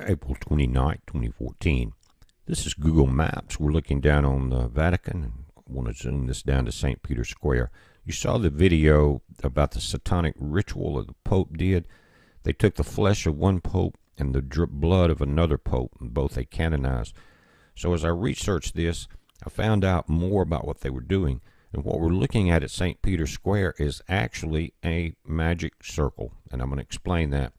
April 29th, 2014. This is Google Maps. We're looking down on the Vatican, and I want to zoom this down to St. Peter's Square. You saw the video about the satanic ritual that the Pope did. They took the flesh of one Pope and the drip blood of another Pope, and both they canonized. So as I researched this, I found out more about what they were doing. And what we're looking at St. Peter's Square is actually a magic circle, and I'm going to explain that.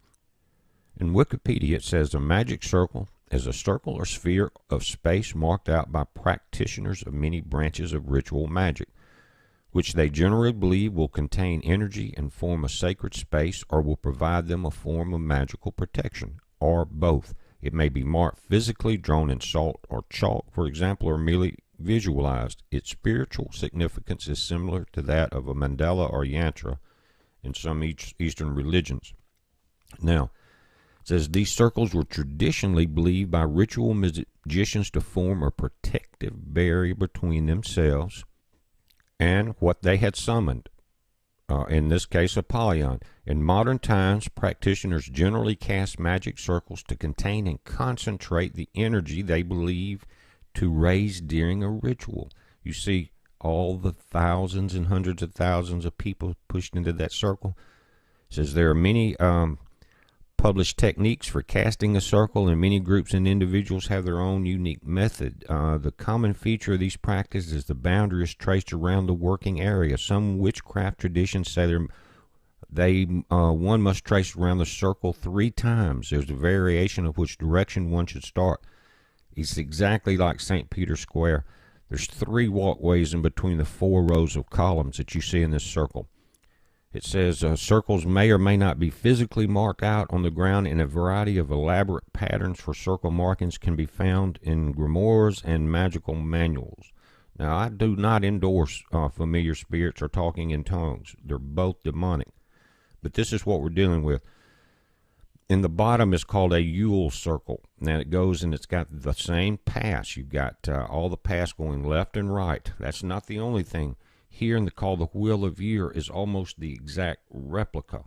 In Wikipedia, it says a magic circle is a circle or sphere of space marked out by practitioners of many branches of ritual magic, which they generally believe will contain energy and form a sacred space or will provide them a form of magical protection, or both. It may be marked physically, drawn in salt or chalk, for example, or merely visualized. Its spiritual significance is similar to that of a mandala or yantra in some Eastern religions. Now, it says these circles were traditionally believed by ritual magicians to form a protective barrier between themselves and what they had summoned, in this case Apollyon. In modern times, practitioners generally cast magic circles to contain and concentrate the energy they believe to raise during a ritual. You see all the thousands and hundreds of thousands of people pushed into that circle. It says there are many published techniques for casting a circle, and many groups and individuals have their own unique method. The common feature of these practices is the boundary is traced around the working area. Some witchcraft traditions say one must trace around the circle 3 times. There's a variation of which direction one should start. It's exactly like St. Peter's Square. There's 3 walkways in between the 4 rows of columns that you see in this circle. It says circles may or may not be physically marked out on the ground, and a variety of elaborate patterns for circle markings can be found in grimoires and magical manuals. Now, I do not endorse familiar spirits or talking in tongues. They're both demonic. But this is what we're dealing with. In the bottom is called a Yule circle. Now it goes and it's got the same paths. You've got all the paths going left and right. That's not the only thing. Here in the called the Wheel of Year is almost the exact replica.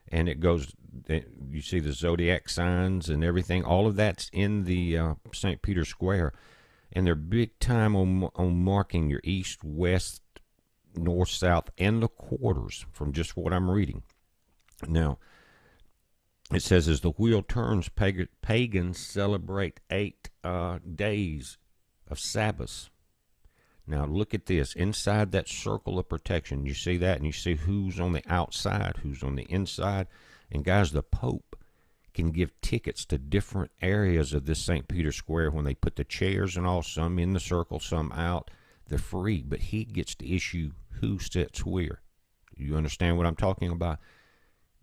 And it goes, you see the zodiac signs and everything. All of that's in the St. Peter's Square. And they're big time on marking your east, west, north, south, and the quarters from just what I'm reading. Now, it says as the wheel turns, pagans celebrate 8 days of Sabbath. Now look at this. Inside that circle of protection, you see that, and you see who's on the outside, who's on the inside. And guys, the Pope can give tickets to different areas of this St. Peter's Square when they put the chairs and all, some in the circle, some out. They're free, but he gets to issue who sits where. You understand what I'm talking about?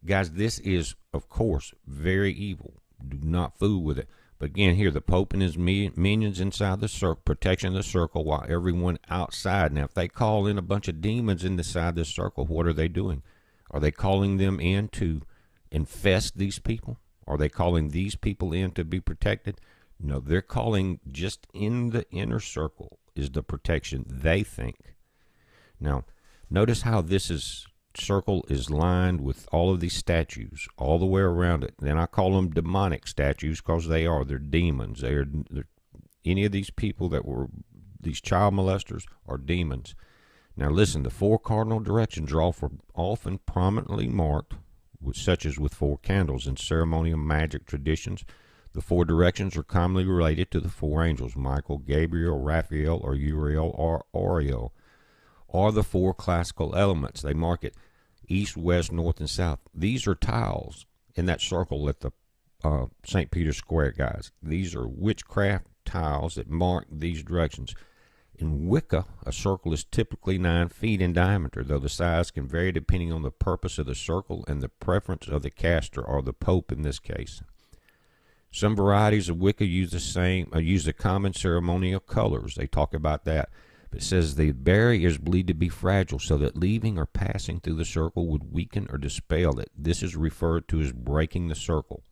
Guys, this is, of course, very evil. Do not fool with it. But again, here, the Pope and his minions inside the circle, protection of the circle, while everyone outside. Now, if they call in a bunch of demons inside this circle, what are they doing? Are they calling them in to infest these people? Are they calling these people in to be protected? No, they're calling just in the inner circle is the protection they think. Now, notice how this circle is lined with all of these statues all the way around it. Then I call them demonic statues because they're demons. They're any of these people that were these child molesters are demons. Now listen, the 4 cardinal directions are often prominently marked, such as with 4 candles in ceremonial magic traditions. The 4 directions are commonly related to the 4 angels: Michael, Gabriel, Raphael, or Uriel, or Oriel, or the 4 classical elements. They mark it east, west, north, and south. These are tiles in that circle at the St. Peter's Square, guys. These are witchcraft tiles that mark these directions. In Wicca, a circle is typically 9 feet in diameter, though the size can vary depending on the purpose of the circle and the preference of the caster, or the Pope in this case. Some varieties of Wicca use the common ceremonial colors. They talk about that. It says the barrier is believed to be fragile, so that leaving or passing through the circle would weaken or dispel it. This is referred to as breaking the circle.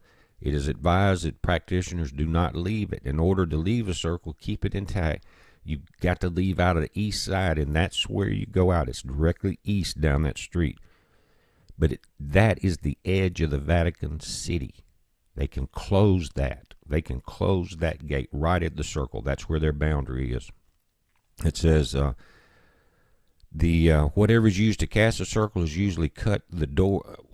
It is advised that practitioners do not leave it. In order to leave a circle, keep it intact, you've got to leave out of the east side, and that's where you go out. It's directly east down that street. But that is the edge of the Vatican City. They can close that. They can close that gate right at the circle. That's where their boundary is. It says whatever is used to cast a circle is usually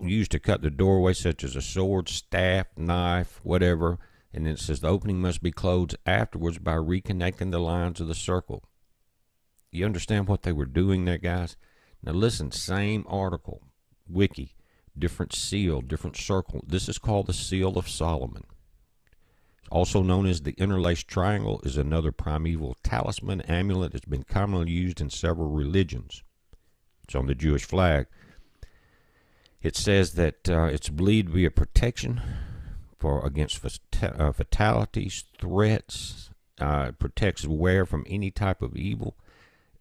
used to cut the doorway, such as a sword, staff, knife, whatever. And then it says the opening must be closed afterwards by reconnecting the lines of the circle. You understand what they were doing there, guys? Now listen, same article, wiki, different seal, different circle. This is called the Seal of Solomon. Also known as the interlaced triangle, is another primeval talisman amulet that's been commonly used in several religions. It's on the Jewish flag. It says that it's believed to be a protection against fatalities, threats. It protects the wearer from any type of evil.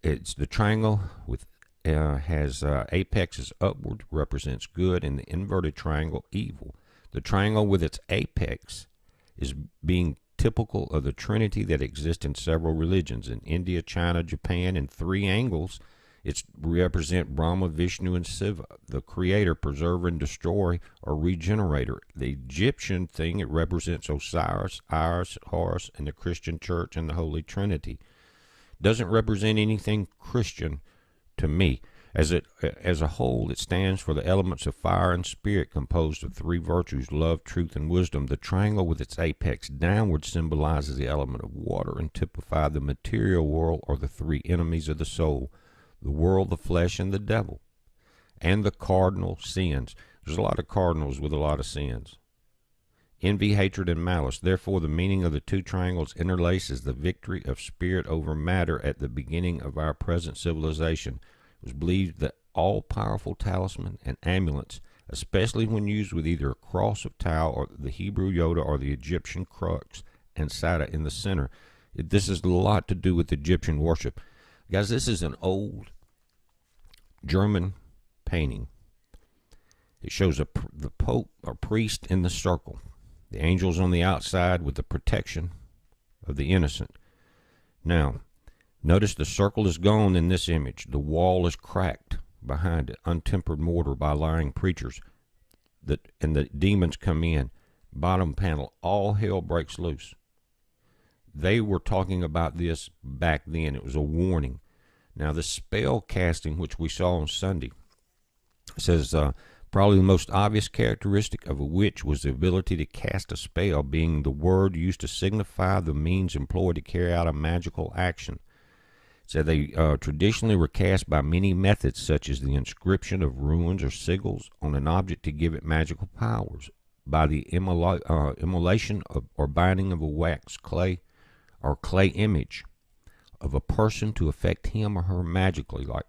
It's the triangle with has apexes upward, represents good, and the inverted triangle evil. The triangle with its apex is being typical of the trinity that exists in several religions. In India, China, Japan, in three angles, it represent Brahma, Vishnu, and Shiva, the creator, preserver, and destroyer, or regenerator. The Egyptian thing, it represents Osiris, Isis, Horus, and the Christian church and the Holy Trinity. Doesn't represent anything Christian to me. As a whole, it stands for the elements of fire and spirit, composed of three virtues: love, truth, and wisdom. The triangle with its apex downward symbolizes the element of water and typify the material world, or the three enemies of the soul: the world, the flesh, and the devil, and the cardinal sins. There's a lot of cardinals with a lot of sins: envy, hatred, and malice. Therefore, the meaning of the two triangles interlaces the victory of spirit over matter at the beginning of our present civilization. It was believed that all-powerful talisman and amulets, especially when used with either a cross of Tau or the Hebrew Yoda or the Egyptian crux and Sada in the center. This has a lot to do with Egyptian worship. Guys, this is an old German painting. It shows the Pope or priest in the circle, the angels on the outside with the protection of the innocent. Now, notice the circle is gone in this image. The wall is cracked behind it, untempered mortar by lying preachers. And the demons come in. Bottom panel, all hell breaks loose. They were talking about this back then. It was a warning. Now, the spell casting, which we saw on Sunday, says probably the most obvious characteristic of a witch was the ability to cast a spell, being the word used to signify the means employed to carry out a magical action. So they traditionally were cast by many methods, such as the inscription of runes or sigils on an object to give it magical powers, by the immolation or binding of a wax, clay, or clay image of a person to affect him or her magically, like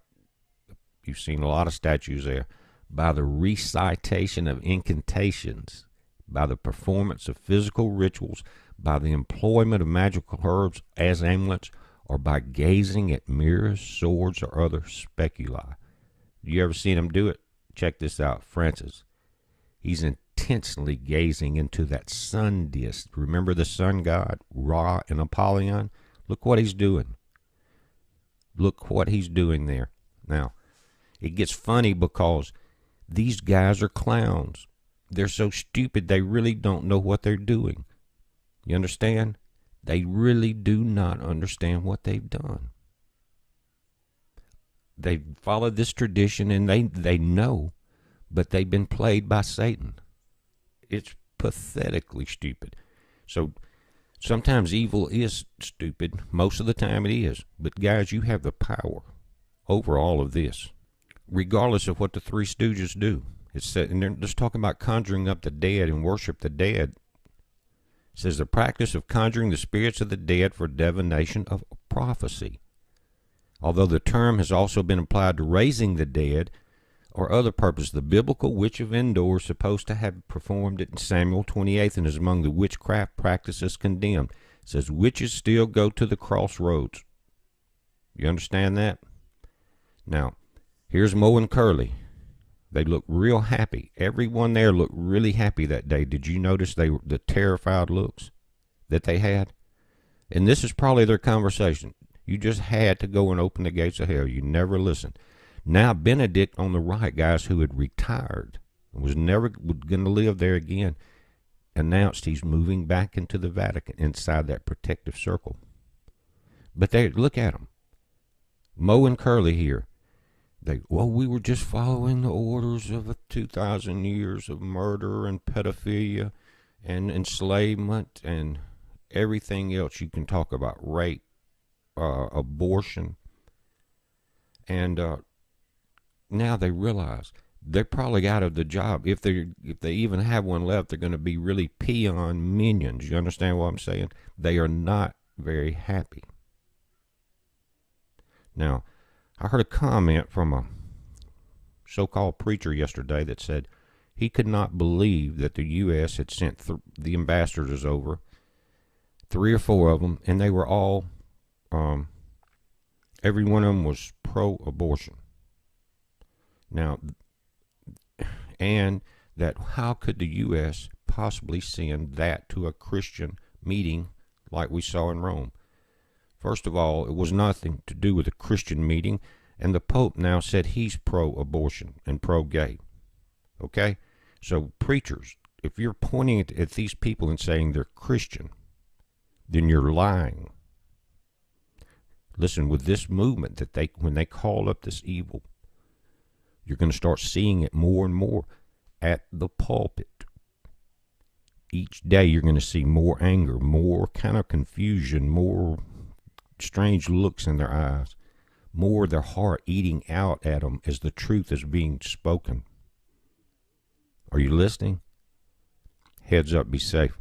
you've seen a lot of statues there, by the recitation of incantations, by the performance of physical rituals, by the employment of magical herbs as amulets, or by gazing at mirrors, swords, or other speculi. You ever seen him do it? Check this out, Francis. He's intensely gazing into that sun disk. Remember the sun god, Ra and Apollyon? Look what he's doing. Look what he's doing there. Now, it gets funny because these guys are clowns. They're so stupid they really don't know what they're doing. You understand? They really do not understand what they've done. They've followed this tradition and they know, but they've been played by Satan. It's pathetically stupid. So sometimes evil is stupid. Most of the time it is. But guys, you have the power over all of this, regardless of what the Three Stooges do. It's said, and they're just talking about conjuring up the dead and worship the dead. It says the practice of conjuring the spirits of the dead for divination of prophecy. Although the term has also been applied to raising the dead or other purposes, the biblical witch of Endor is supposed to have performed it in Samuel 28 and is among the witchcraft practices condemned. It says witches still go to the crossroads. You understand that? Now, here's Mo and Curly. They look real happy. Everyone there looked really happy that day. Did you notice the terrified looks that they had? And this is probably their conversation. You just had to go and open the gates of hell. You never listened. Now Benedict on the right, guys, who had retired and was never going to live there again. announced he's moving back into the Vatican inside that protective circle. But they look at him. Mo and Curly here. We were just following the orders of 2,000 years of murder and pedophilia and enslavement and everything else you can talk about, rape, abortion. And now they realize they're probably out of the job. If they even have one left, they're going to be really peon minions. You understand what I'm saying? They are not very happy. Now, I heard a comment from a so-called preacher yesterday that said he could not believe that the U.S. had sent the ambassadors over, 3 or 4 of them, and they were all, every one of them was pro-abortion. Now, and that how could the U.S. possibly send that to a Christian meeting like we saw in Rome? First of all, it was nothing to do with a Christian meeting, and the Pope now said he's pro-abortion and pro-gay. Okay? So, preachers, if you're pointing at these people and saying they're Christian, then you're lying. Listen, with this movement that when they call up this evil, you're going to start seeing it more and more at the pulpit. Each day you're going to see more anger, more kind of confusion, more strange looks in their eyes, more of their heart eating out at them as the truth is being spoken. Are you listening? Heads up, be safe.